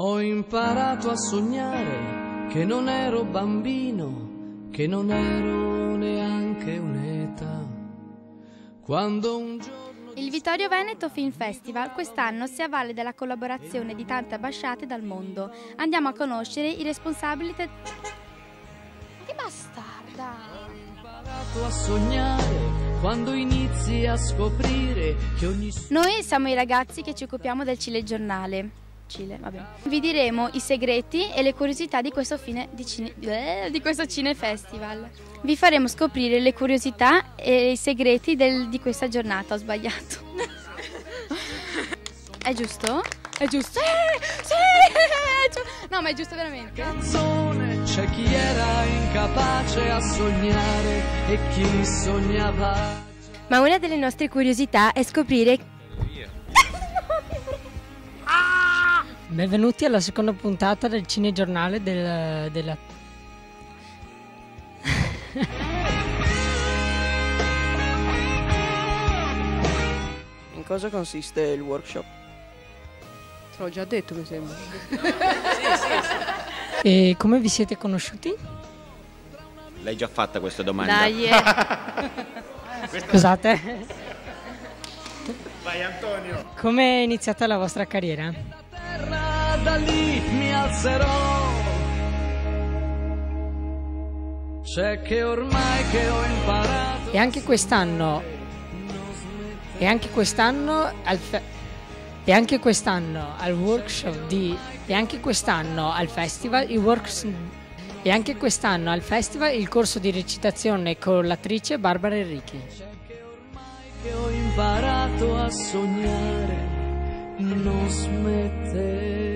Ho imparato a sognare che non ero bambino, che non ero neanche un'età. Quando un giorno... Il Vittorio Veneto Film Festival quest'anno si avvale della collaborazione di tante ambasciate dal mondo. Andiamo a conoscere i responsabili Che bastarda! Ho imparato a sognare quando inizi a scoprire che ogni... Noi siamo i ragazzi che ci occupiamo del Cinegiornale. Vabbè. Vi diremo i segreti e le curiosità di questo questo Cinefestival. Vi faremo scoprire le curiosità e i segreti di questa giornata. Ho sbagliato. È giusto? È giusto? Sì! No, ma è giusto veramente. Canzone, c'è chi era incapace a sognare e chi sognava. Ma una delle nostre curiosità è scoprire... Benvenuti alla seconda puntata del Cinegiornale della... In cosa consiste il workshop? Te l'ho già detto, mi sembra. E come vi siete conosciuti? L'hai già fatta questa domanda? Dai. Scusate. Vai Antonio. Come è iniziata la vostra carriera? Da lì mi alzerò. C'è che ormai che ho imparato. E anche quest'anno al workshop di... E anche quest'anno al festival il corso di recitazione con l'attrice Barbara Enrichi. C'è che ormai che ho imparato a sognare non smette.